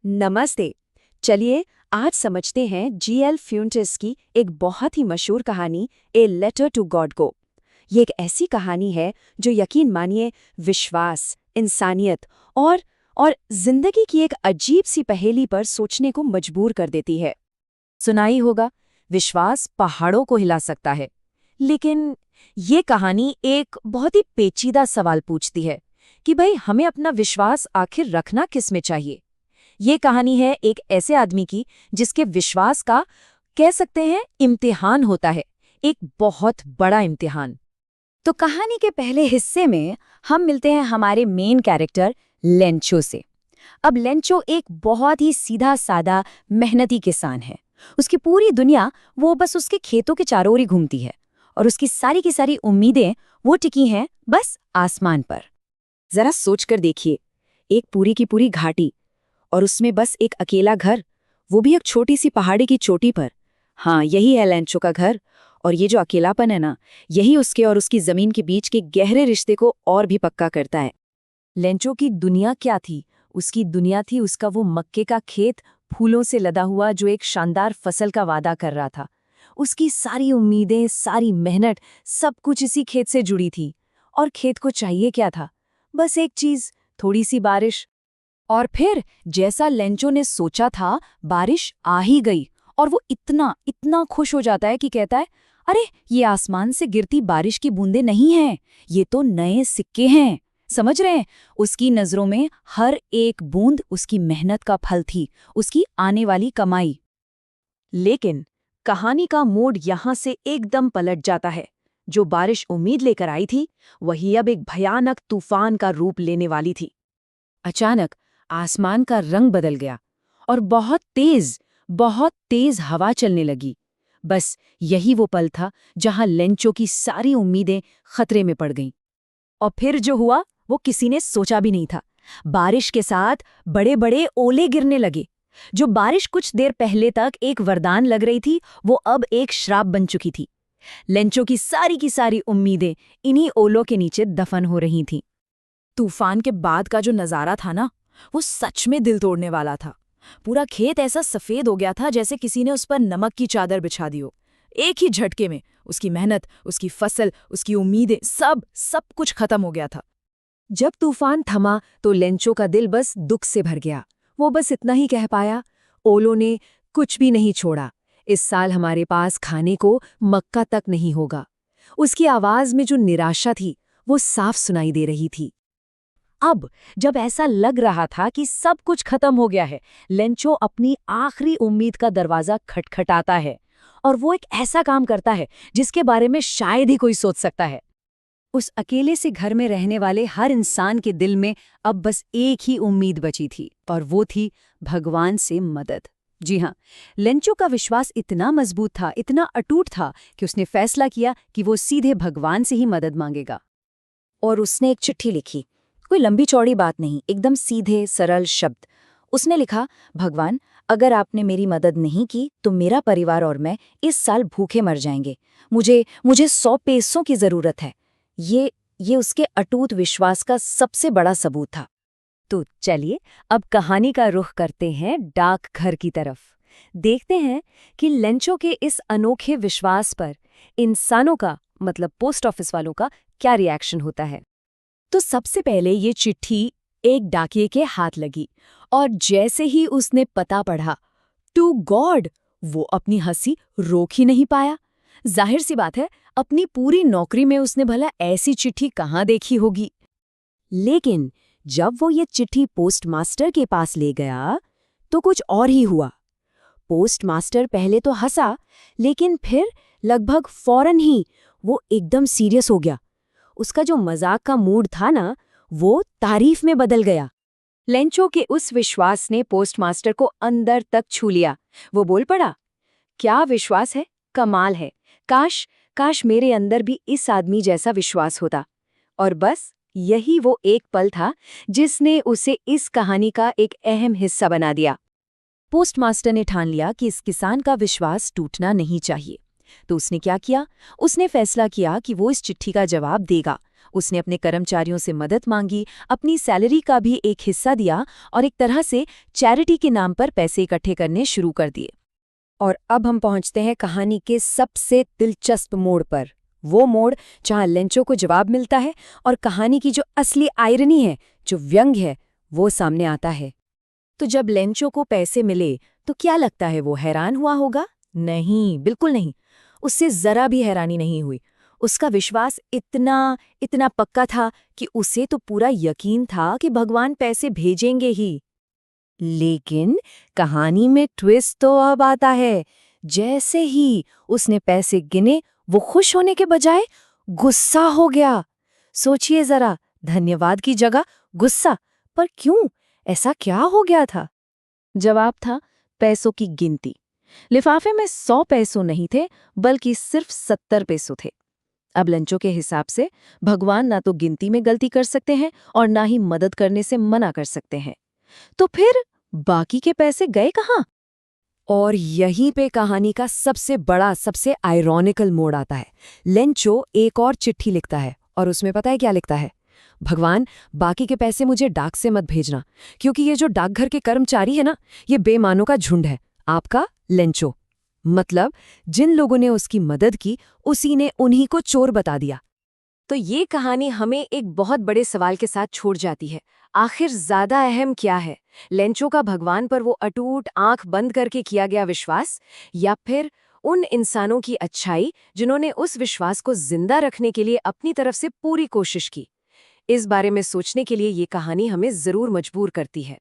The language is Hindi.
नमस्ते। चलिए आज समझते हैं जीएल फ्यूंटिस की एक बहुत ही मशहूर कहानी ए लेटर टू गॉड को। ये एक ऐसी कहानी है जो यकीन मानिए विश्वास, इंसानियत और जिंदगी की एक अजीब सी पहेली पर सोचने को मजबूर कर देती है। सुनाई होगा, विश्वास पहाड़ों को हिला सकता है। लेकिन ये कहानी एक बहुत ही पेचीदा सवाल पूछती है कि भाई हमें अपना विश्वास आखिर रखना किस में चाहिए। ये कहानी है एक ऐसे आदमी की जिसके विश्वास का कह सकते हैं इम्तिहान होता है, एक बहुत बड़ा इम्तिहान। तो कहानी के पहले हिस्से में हम मिलते हैं हमारे मेन कैरेक्टर लेंचो से। अब लेंचो एक बहुत ही सीधा सादा मेहनती किसान है। उसकी पूरी दुनिया वो बस उसके खेतों के चारों ओर ही घूमती है और उसकी सारी की सारी उम्मीदें वो टिकी हैं बस आसमान पर। जरा सोचकर देखिए, एक पूरी की पूरी घाटी और उसमें बस एक अकेला घर, वो भी एक छोटी सी पहाड़ी की चोटी पर। हाँ, यही है लेंचो का घर। और ये जो अकेलापन है ना, यही उसके और उसकी जमीन के बीच के गहरे रिश्ते को और भी पक्का करता है। लेंचो की दुनिया क्या थी? उसकी दुनिया थी उसका वो मक्के का खेत, फूलों से लदा हुआ, जो एक शानदार फसल का वादा कर रहा था। उसकी सारी उम्मीदें, सारी मेहनत, सब कुछ इसी खेत से जुड़ी थी। और खेत को चाहिए क्या था? बस एक चीज, थोड़ी सी बारिश। और फिर जैसा लेंचो ने सोचा था, बारिश आ ही गई। और वो इतना इतना खुश हो जाता है कि कहता है, अरे ये आसमान से गिरती बारिश की बूंदें नहीं हैं, ये तो नए सिक्के हैं। समझ रहे हैं? उसकी नजरों में हर एक बूंद उसकी मेहनत का फल थी, उसकी आने वाली कमाई। लेकिन कहानी का मूड यहाँ से एकदम पलट जाता है। जो बारिश उम्मीद लेकर आई थी, वही अब एक भयानक तूफान का रूप लेने वाली थी। अचानक आसमान का रंग बदल गया और बहुत तेज हवा चलने लगी। बस यही वो पल था जहां लेंचो की सारी उम्मीदें खतरे में पड़ गईं। और फिर जो हुआ वो किसी ने सोचा भी नहीं था। बारिश के साथ बड़े बड़े ओले गिरने लगे। जो बारिश कुछ देर पहले तक एक वरदान लग रही थी, वो अब एक श्राप बन चुकी थी। लेंचो की सारी उम्मीदें इन्हीं ओलों के नीचे दफन हो रही थीं। तूफान के बाद का जो नजारा था ना, वो सच में दिल तोड़ने वाला था। पूरा खेत ऐसा सफेद हो गया था जैसे किसी ने उस पर नमक की चादर बिछा दी हो। एक ही झटके में उसकी मेहनत, उसकी फसल, उसकी उम्मीदें, सब कुछ खत्म हो गया था। जब तूफान थमा तो लेंचो का दिल बस दुख से भर गया। वो बस इतना ही कह पाया, ओलों ने कुछ भी नहीं छोड़ा। इस साल हमारे पास खाने को मक्का तक नहीं होगा। उसकी आवाज में जो निराशा थी, वो साफ सुनाई दे रही थी। अब जब ऐसा लग रहा था कि सब कुछ खत्म हो गया है, लेंचो अपनी आखिरी उम्मीद का दरवाजा खटखटाता है। और वो एक ऐसा काम करता है जिसके बारे में शायद ही कोई सोच सकता है। उस अकेले से घर में रहने वाले हर इंसान के दिल में अब बस एक ही उम्मीद बची थी, और वो थी भगवान से मदद। जी हाँ, लेंचो का विश्वास इतना मजबूत था, इतना अटूट था कि उसने फैसला किया कि वो सीधे भगवान से ही मदद मांगेगा। और उसने एक चिट्ठी लिखी। कोई लंबी चौड़ी बात नहीं, एकदम सीधे सरल शब्द। उसने लिखा, भगवान, अगर आपने मेरी मदद नहीं की तो मेरा परिवार और मैं इस साल भूखे मर जाएंगे। मुझे 100 पैसों की जरूरत है। ये उसके अटूट विश्वास का सबसे बड़ा सबूत था। तो चलिए अब कहानी का रुख करते हैं डाकघर की तरफ। देखते हैं कि लेंचो के इस अनोखे विश्वास पर इंसानों का, मतलब पोस्ट ऑफिस वालों का, क्या रिएक्शन होता है। तो सबसे पहले ये चिट्ठी एक डाकिये के हाथ लगी, और जैसे ही उसने पता पढ़ा, टू गॉड, वो अपनी हंसी रोक ही नहीं पाया। जाहिर सी बात है, अपनी पूरी नौकरी में उसने भला ऐसी चिट्ठी कहाँ देखी होगी। लेकिन जब वो ये चिट्ठी पोस्टमास्टर के पास ले गया तो कुछ और ही हुआ। पोस्टमास्टर पहले तो हंसा, लेकिन फिर लगभग फौरन ही वो एकदम सीरियस हो गया। उसका जो मजाक का मूड था ना, वो तारीफ में बदल गया। लेंचो के उस विश्वास ने पोस्टमास्टर को अंदर तक छू लिया। वो बोल पड़ा, क्या विश्वास है, कमाल है। काश मेरे अंदर भी इस आदमी जैसा विश्वास होता। और बस यही वो एक पल था जिसने उसे इस कहानी का एक अहम हिस्सा बना दिया। पोस्टमास्टर ने ठान लिया कि इस किसान का विश्वास टूटना नहीं चाहिए। तो उसने क्या किया? उसने फैसला किया कि वो इस चिट्ठी का जवाब देगा, उसने अपने कर्मचारियों से मदद मांगी, अपनी सैलरी का भी एक हिस्सा दिया और एक तरह से चैरिटी के नाम पर पैसे इकट्ठे करने शुरू कर दिए। और अब हम पहुंचते हैं कहानी के सबसे दिलचस्प मोड़ पर, वो मोड़ जहां लेंचो को जवाब मिलता है और कहानी की जो असली आयरनी है, जो व्यंग है, वो सामने आता है। तो जब लेंचो को पैसे मिले तो क्या लगता है वो हैरान हुआ होगा? नहीं, बिल्कुल नहीं। उससे जरा भी हैरानी नहीं हुई। उसका विश्वास इतना पक्का था कि उसे तो पूरा यकीन था कि भगवान पैसे भेजेंगे ही। लेकिन कहानी में ट्विस्ट तो अब आता है। जैसे ही उसने पैसे गिने, वो खुश होने के बजाय गुस्सा हो गया। सोचिए जरा, धन्यवाद की जगह गुस्सा। पर क्यों? ऐसा क्या हो गया था? जवाब था पैसों की गिनती। लिफाफे में 100 पैसों नहीं थे, बल्कि सिर्फ 70 पैसों थे। अब लंचो के हिसाब से भगवान ना तो गिनती में गलती कर सकते हैं और ना ही मदद करने से मना कर सकते हैं। तो फिर बाकी के पैसे गए कहाँ? और यहीं पे कहानी का सबसे बड़ा, सबसे आयरॉनिकल मोड़ आता है। लेंचो एक और चिट्ठी लिखता है और उसमें पता है क्या लिखता है? भगवान, बाकी के पैसे मुझे डाक से मत भेजना, क्योंकि ये जो डाकघर के कर्मचारी है ना, ये बेईमानों का झुंड है। आपका लेंचो। मतलब जिन लोगों ने उसकी मदद की, उसी ने उन्हीं को चोर बता दिया। तो ये कहानी हमें एक बहुत बड़े सवाल के साथ छोड़ जाती है। आखिर ज्यादा अहम क्या है, लेंचो का भगवान पर वो अटूट आंख बंद करके किया गया विश्वास, या फिर उन इंसानों की अच्छाई जिन्होंने उस विश्वास को जिंदा रखने के लिए अपनी तरफ से पूरी कोशिश की? इस बारे में सोचने के लिए ये कहानी हमें जरूर मजबूर करती है।